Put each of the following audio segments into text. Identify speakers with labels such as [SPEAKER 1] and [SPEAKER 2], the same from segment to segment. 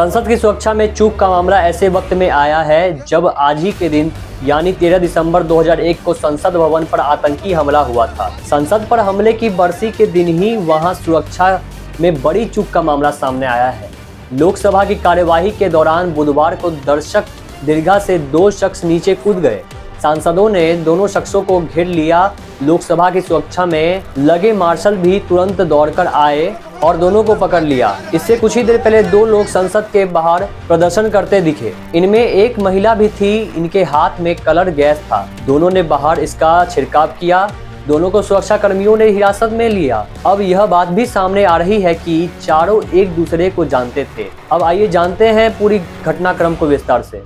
[SPEAKER 1] संसद की सुरक्षा में चूक का मामला ऐसे वक्त में आया है जब आज ही के दिन यानी 13 दिसंबर 2001 को संसद भवन पर आतंकी हमला हुआ था। संसद पर हमले की बरसी के दिन ही वहां सुरक्षा में बड़ी चूक का मामला सामने आया है। लोकसभा की कार्यवाही के दौरान बुधवार को दर्शक दीर्घा से 2 शख्स नीचे कूद गए। सांसदों ने दोनों शख्सों को घेर लिया। लोकसभा की सुरक्षा में लगे मार्शल भी तुरंत दौड़कर आए और दोनों को पकड़ लिया। इससे कुछ ही देर पहले 2 लोग संसद के बाहर प्रदर्शन करते दिखे। इनमें एक महिला भी थी। इनके हाथ में कलर गैस था। दोनों ने बाहर इसका छिड़काव किया। दोनों को सुरक्षा कर्मियों ने हिरासत में लिया। अब यह बात भी सामने आ रही है कि चारों एक दूसरे को जानते थे। अब आइए जानते हैं पूरी घटनाक्रम को विस्तार से।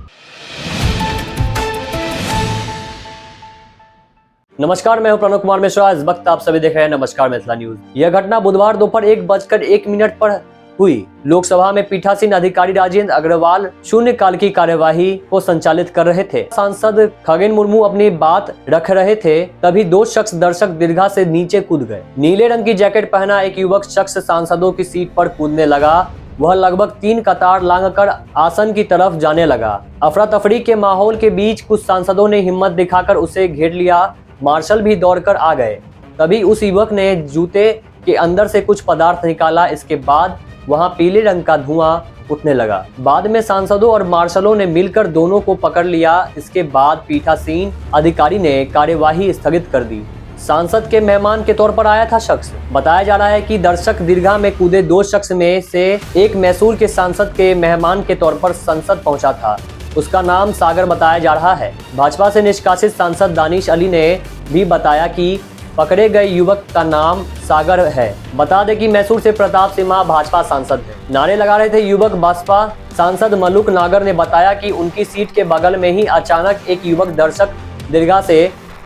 [SPEAKER 1] नमस्कार, मैं हूं प्रणव कुमार मिश्रा। इस वक्त आप सभी देख रहे हैं नमस्कार मिथिला न्यूज। यह घटना बुधवार दोपहर 1:01 पर हुई। लोकसभा में पीठासीन अधिकारी राजेंद्र अग्रवाल शून्यकाल की कार्यवाही को संचालित कर रहे थे। सांसद खगेन मुर्मू अपनी बात रख रहे थे, तभी 2 शख्स दर्शक दीर्घा से नीचे कूद गए। नीले रंग की जैकेट पहना एक युवक शख्स सांसदों की सीट पर कूदने लगा। वह लगभग 3 कतार लांघकर आसन की तरफ जाने लगा। अफरा तफरी के माहौल के बीच कुछ सांसदों ने हिम्मत दिखाकर उसे घेर लिया। मार्शल भी दौड़कर आ गए। तभी उस युवक ने जूते के अंदर से कुछ पदार्थ निकाला। इसके बाद वहां पीले रंग का धुआं उठने लगा। बाद में सांसदों और मार्शलों ने मिलकर दोनों को पकड़ लिया। इसके बाद पीठासीन अधिकारी ने कार्यवाही स्थगित कर दी। सांसद के मेहमान के तौर पर आया था शख्स। बताया जा रहा है कि दर्शक दीर्घा में कूदे 2 शख्स में से एक मैसूर के सांसद के मेहमान के तौर पर संसद पहुंचा था। उसका नाम सागर बताया जा रहा है। भाजपा से निष्कासित सांसद दानिश अली ने भी बताया कि पकड़े गए युवक का नाम सागर है। बता दें कि मैसूर से प्रताप सिम्हा भाजपा सांसद है। नारे लगा रहे थे युवक। बसपा सांसद मलुक नागर ने बताया कि उनकी सीट के बगल में ही अचानक एक युवक दर्शक दीर्घा से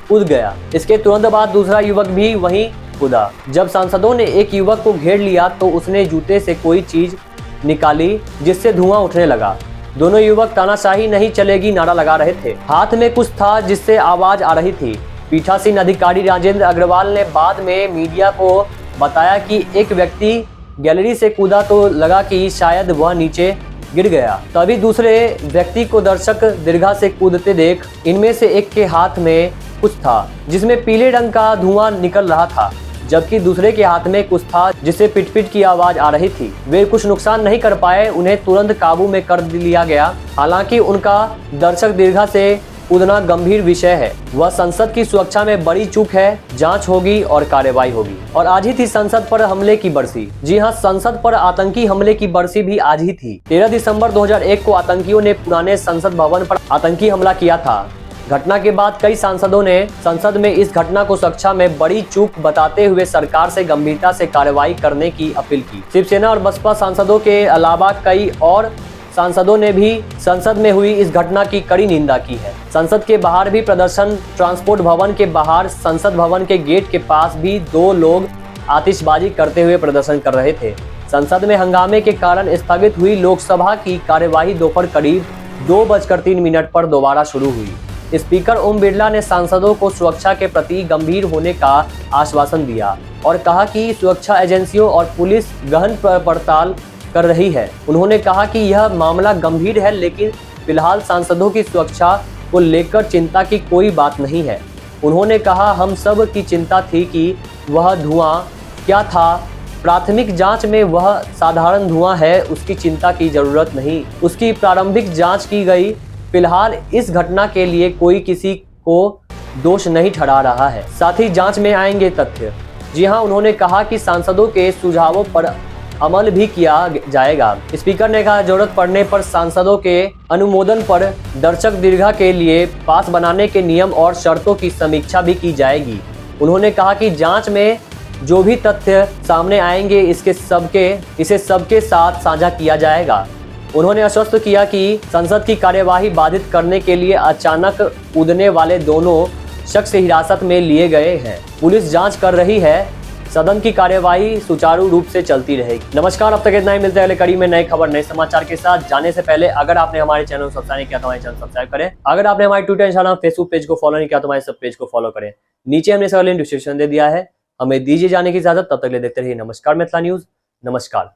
[SPEAKER 1] कूद गया। इसके तुरंत बाद दूसरा युवक भी वहीं कूदा। जब सांसदों ने एक युवक को घेर लिया तो उसने जूते से कोई चीज निकाली जिससे धुआं उठने लगा। दोनों युवक तानाशाही नहीं चलेगी नारा लगा रहे थे। हाथ में कुछ था जिससे आवाज आ रही थी। पीठासीन अधिकारी राजेंद्र अग्रवाल ने बाद में मीडिया को बताया कि एक व्यक्ति गैलरी से कूदा तो लगा कि शायद वह नीचे गिर गया। तभी दूसरे व्यक्ति को दर्शक दीर्घा से कूदते देख इनमें से एक के हाथ में कुछ था जिसमें पीले रंग का धुआं निकल रहा था, जबकि दूसरे के हाथ में कुछ था जिससे पिट-पिट की आवाज आ रही थी। वे कुछ नुकसान नहीं कर पाए। उन्हें तुरंत काबू में कर लिया गया। हालांकि उनका दर्शक दीर्घा से कूदना गंभीर विषय है। वह संसद की सुरक्षा में बड़ी चूक है। जांच होगी और कार्रवाई होगी। और आज ही थी संसद पर हमले की बरसी। जी हां, संसद पर आतंकी हमले की बरसी भी आज ही थी। 13 दिसंबर 2001 को आतंकियों ने पुराने संसद भवन पर आतंकी हमला किया था। घटना के बाद कई सांसदों ने संसद में इस घटना को सुरक्षा में बड़ी चूक बताते हुए सरकार से गंभीरता से कार्रवाई करने की अपील की। शिवसेना और बसपा सांसदों के अलावा कई और सांसदों ने भी संसद में हुई इस घटना की कड़ी निंदा की है। संसद के बाहर भी प्रदर्शन। ट्रांसपोर्ट भवन के बाहर संसद भवन के गेट के पास भी 2 लोग आतिशबाजी करते हुए प्रदर्शन कर रहे थे। संसद में हंगामे के कारण स्थगित हुई लोकसभा की कार्यवाही दोपहर करीब 2:03 पर दोबारा शुरू हुई। स्पीकर ओम बिरला ने सांसदों को सुरक्षा के प्रति गंभीर होने का आश्वासन दिया और कहा कि सुरक्षा एजेंसियों और पुलिस गहन पड़ताल कर रही है। उन्होंने कहा कि यह मामला गंभीर है, लेकिन फिलहाल सांसदों की सुरक्षा को लेकर चिंता की कोई बात नहीं है। उन्होंने कहा, हम सब की चिंता थी कि वह धुआं क्या था। प्राथमिक जांच में वह साधारण धुआं है, उसकी चिंता की जरूरत नहीं। उसकी प्रारंभिक जांच की गई। फिलहाल इस घटना के लिए कोई किसी को दोष नहीं ठहरा रहा है। साथ ही जांच में आएंगे तथ्य। जी हां, उन्होंने कहा कि सांसदों के सुझावों पर अमल भी किया जाएगा। स्पीकर ने कहा, जरूरत पड़ने पर सांसदों के अनुमोदन पर दर्शक दीर्घा के लिए पास बनाने के नियम और शर्तों की समीक्षा भी की जाएगी। उन्होंने कहा कि जांच में जो भी तथ्य सामने आएंगे इसे सबके साथ साझा किया जाएगा। उन्होंने आश्वस्त किया कि संसद की कार्यवाही बाधित करने के लिए अचानक कूदने वाले दोनों शख्स हिरासत में लिए गए हैं। पुलिस जांच कर रही है। सदन की कार्यवाही सुचारू रूप से चलती रहेगी। नमस्कार, अब तक इतना ही। मिलते हैं अगले कड़ी में नए खबर नए समाचार के साथ। जाने से पहले अगर आपने हमारे चैनल को सब्सक्राइब नहीं किया तो हमारे चैनल सब्सक्राइब करें। अगर आपने हमारे ट्विटर, इंस्टाग्राम, फेसबुक पेज को फॉलो नहीं किया तो हमारे सब पेज को फॉलो करें। नीचे हमने इसका लिंक डिस्क्रिप्शन दे दिया है। हमें दीजिए जाने की इजाजत। तब तक ले देखते रहिए नमस्कार मिथिला न्यूज। नमस्कार।